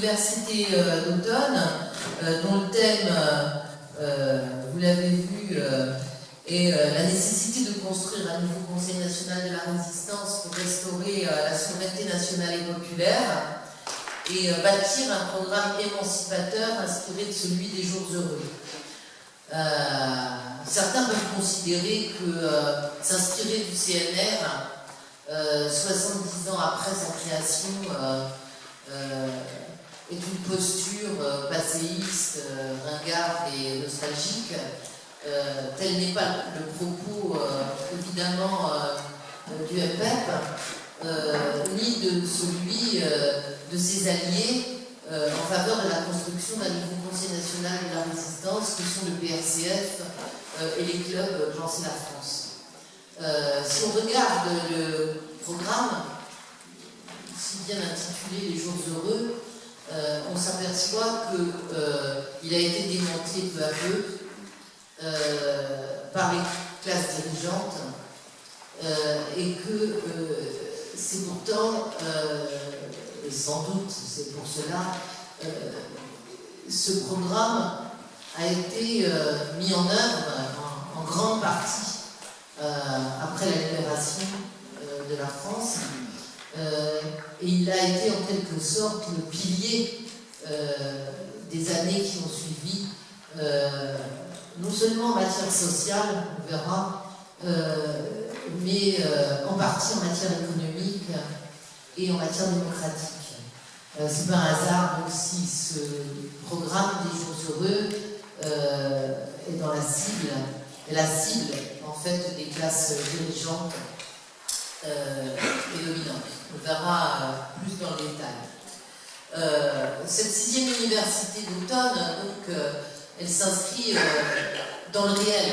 université d'automne, dont le thème, vous l'avez vu, est la nécessité de construire un nouveau Conseil national de la résistance pour restaurer la souveraineté nationale et populaire et bâtir un programme émancipateur inspiré de celui des jours heureux. Certains peuvent considérer que s'inspirer du CNR 70 ans après sa création est une posture passéiste, ringarde et nostalgique. Tel n'est pas le propos évidemment du MPEP, ni de celui de ses alliés en faveur de la construction d'un nouveau Conseil national de la résistance que sont le PRCF et les clubs Penser la France. Si on regarde le programme, si bien intitulé Les jours heureux, on s'aperçoit qu'il a été démantelé peu à peu par les classes dirigeantes et que c'est pourtant, et sans doute c'est pour cela, ce programme a été mis en œuvre en grande partie après la libération de la France, et il a été en quelque sorte le pilier des années qui ont suivi, non seulement en matière sociale, on verra, mais en partie en matière économique et en matière démocratique. C'est pas un hasard donc si ce programme des jours heureux est dans la cible en fait des classes dirigeantes et dominantes. On verra plus dans le détail. Cette 6e université d'automne, donc, elle s'inscrit dans le réel,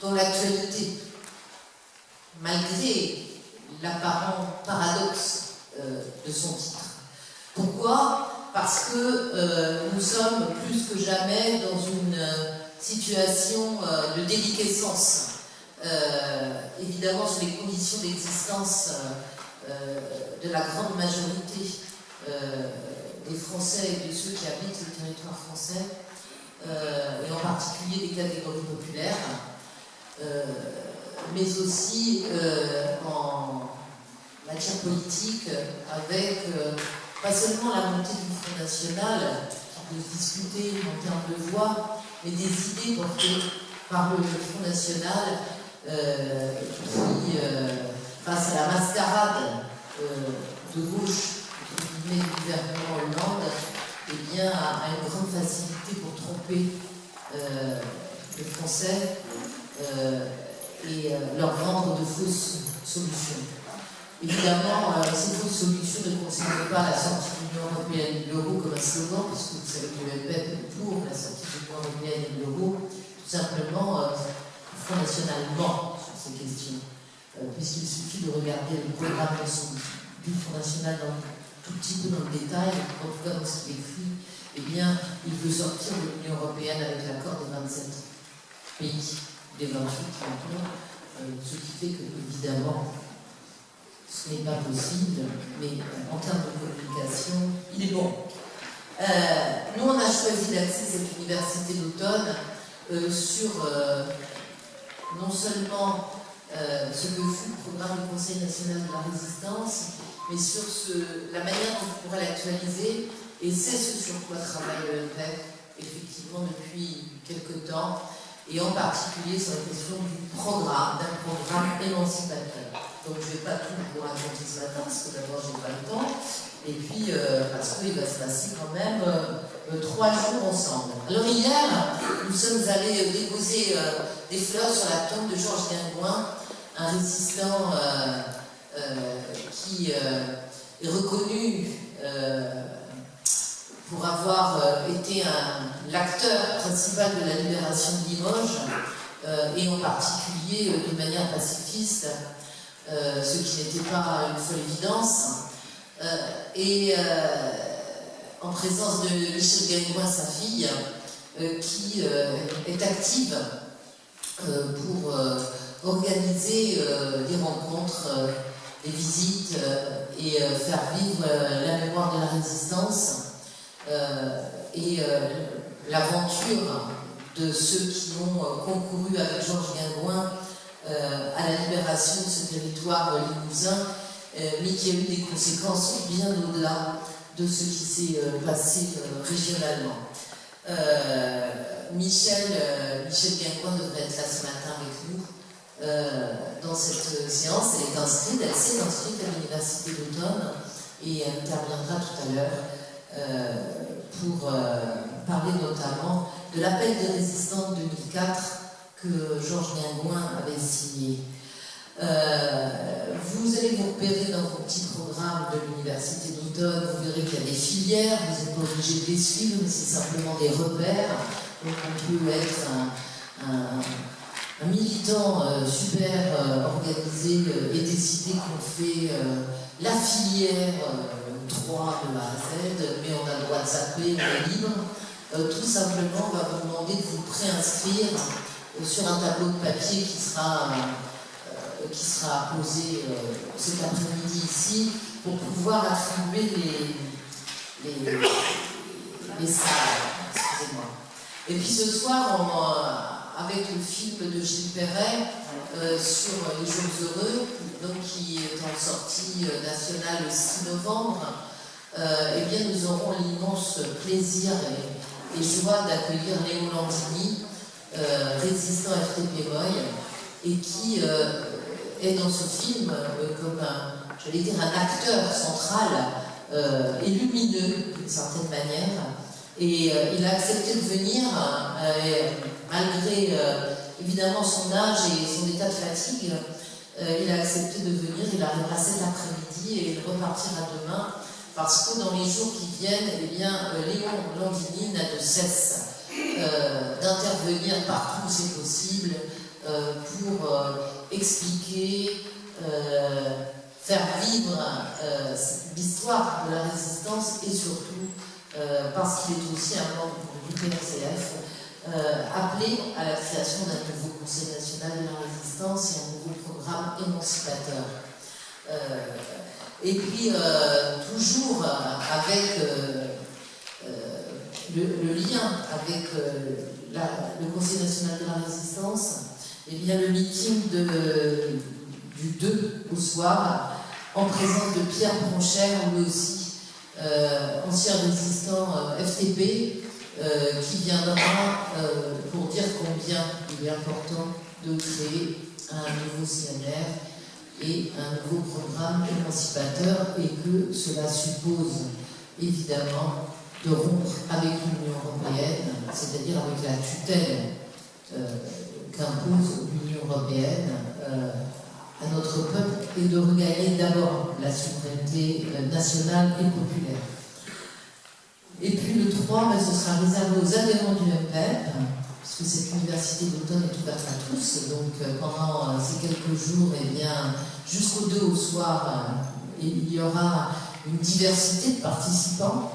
dans l'actualité, malgré l'apparent paradoxe de son titre. Pourquoi ? Parce que nous sommes plus que jamais dans une situation de déliquescence, évidemment sur les conditions d'existence de la grande majorité des Français et de ceux qui habitent le territoire français, et en particulier des catégories populaires, mais aussi en matière politique, avec pas seulement la montée du Front National, qui peut se discuter en termes de voix, mais des idées portées par le Front National qui, face à la mascarade de gauche du gouvernement Hollande, eh bien, a une grande facilité pour tromper les Français et leur vendre de fausses solutions. Évidemment, ces fausses solutions ne concernent pas la sortie de l'Union européenne et de l'euro comme un slogan, puisque vous savez que le MPEP est pour la sortie de l'Union européenne et de l'euro. Tout simplement, le Front National ment sur ces questions, puisqu'il suffit de regarder le programme du Front National tout petit peu dans le détail, en tout cas dans ce qu'il écrit, eh bien, il veut sortir de l'Union européenne avec l'accord des 27 pays, des 28 maintenant, ce qui fait que, évidemment, ce n'est pas possible, mais en termes de communication, il est bon. Nous, on a choisi d'axer cette université d'automne sur non seulement ce que fut le programme du Conseil national de la résistance, mais sur la manière dont on pourrait l'actualiser, et c'est ce sur quoi travaille le MPEP, effectivement, depuis quelque temps, et en particulier sur la question d'un programme émancipateur. Donc je ne vais pas tout vous raconter ce matin, parce que d'abord je n'ai pas le temps, et puis parce qu'il va se passer quand même 3 jours ensemble. Alors hier, nous sommes allés déposer des fleurs sur la tombe de Georges Guingouin, un résistant qui est reconnu pour avoir été l'acteur principal de la libération de Limoges, et en particulier de manière pacifiste, ce qui n'était pas une folle évidence, et en présence de Michel Guingouin, sa fille, qui est active pour organiser des rencontres des visites et faire vivre la mémoire de la résistance et l'aventure de ceux qui ont concouru avec Georges Guingouin à la libération de ce territoire limousin, mais qui a eu des conséquences bien au-delà de ce qui s'est passé régionalement. Michel Guingouin devrait être là ce matin avec nous dans cette séance. Elle s'est inscrite à l'Université d'Automne et elle interviendra tout à l'heure pour parler notamment de l'appel des résistants de 2004 que Georges Guingouin avait signé. Vous allez vous repérer dans vos petits programmes de l'Université d'Automne, vous verrez qu'il y a des filières, vous n'êtes pas obligé de les suivre, mais c'est simplement des repères. Donc on peut être un militant super organisé et décider qu'on fait la filière 3 de A à Z, mais on a le droit de zapper, on est libre. Tout simplement, on va vous demander de vous préinscrire sur un tableau de papier qui sera posé cet après-midi ici pour pouvoir attribuer les salles. Excusez-moi. Et puis ce soir, avec le film de Gilles Perret sur les Jours Heureux, donc qui est en sortie nationale le 6 novembre, eh bien nous aurons l'immense plaisir et joie d'accueillir Léon Landini, résistant FTP Moy, et qui est dans ce film comme un acteur central et lumineux d'une certaine manière. Et il a accepté de venir, malgré évidemment son âge et son état de fatigue, il a accepté de venir, il arrivera cet après-midi et il repartira demain, parce que dans les jours qui viennent, eh bien, Léon Landini n'a de cesse d'intervenir partout où c'est possible pour expliquer, faire vivre l'histoire de la résistance et surtout, parce qu'il est aussi un membre du PRCF, appelé à la création d'un nouveau Conseil national de la résistance et un nouveau programme émancipateur. Et puis, toujours avec le lien avec le Conseil national de la résistance, eh bien, le meeting du 2 au soir, en présence de Pierre Bronchère, lui aussi, ancien résistant FTP, qui viendra pour dire combien il est important de créer un nouveau CNR et un nouveau programme émancipateur, et que cela suppose évidemment de rompre avec l'Union européenne, c'est-à-dire avec la tutelle qu'impose l'Union européenne à notre peuple, et de regagner d'abord la souveraineté nationale et populaire. Et puis le 3, ce sera réservé aux adhérents du MPEP, puisque cette université d'automne est ouverte à tous, donc pendant ces quelques jours, eh bien, jusqu'au 2 au soir, il y aura une diversité de participants,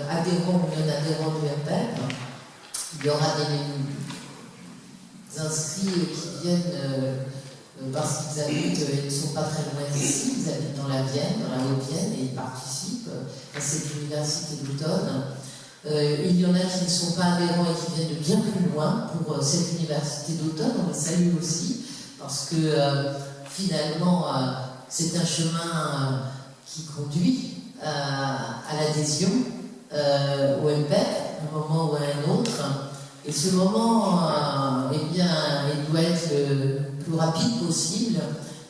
adhérents ou non-adhérents du MPEP. Il y aura des inscrits qui viennent parce qu'ils habitent, ils ne sont pas très loin d'ici, ils habitent dans la Vienne, dans la Haute-Vienne, et ils participent à cette université d'automne. Il y en a qui ne sont pas adhérents et qui viennent de bien plus loin pour cette université d'automne. On les salue aussi, parce que finalement, c'est un chemin qui conduit à l'adhésion au MPEP, un moment ou à un autre. Et ce moment, eh bien, il doit être le plus rapide possible,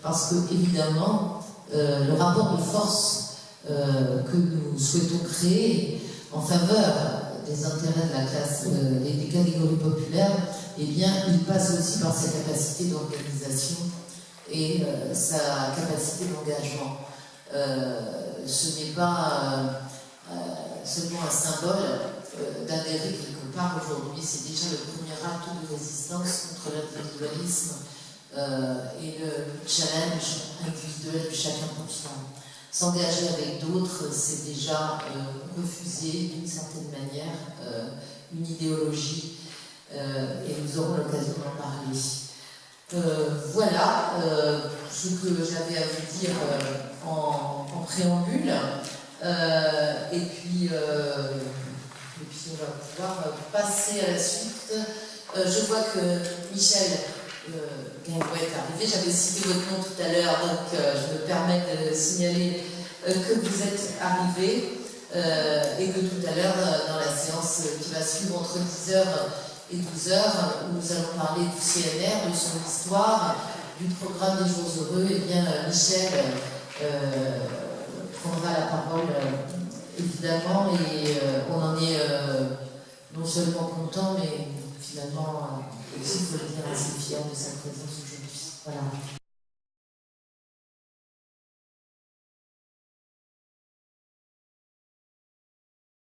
parce que, évidemment, le rapport de force que nous souhaitons créer en faveur des intérêts de la classe, des catégories populaires, eh bien, il passe aussi par sa capacité d'organisation et sa capacité d'engagement. Ce n'est pas seulement un symbole d'adhérer quelque part aujourd'hui, c'est déjà le premier acte de résistance contre l'individualisme et le challenge individuel de chacun pour soi. S'engager avec d'autres, c'est déjà refuser d'une certaine manière une idéologie, et nous aurons l'occasion d'en parler. Voilà ce que j'avais à vous dire en préambule. Et puis on va pouvoir passer à la suite. Je vois que Michel Guingois est arrivé. J'avais cité votre nom tout à l'heure, donc je me permets de signaler que vous êtes arrivé et que tout à l'heure, dans la séance qui va suivre entre 10h et 12h, nous allons parler du CNR, de son histoire, du programme des Jours Heureux. Et bien, Michel prendra la parole, évidemment, et on en est non seulement content, mais finalement, aussi, il faut le dire, assez fier de sa présence aujourd'hui. Voilà.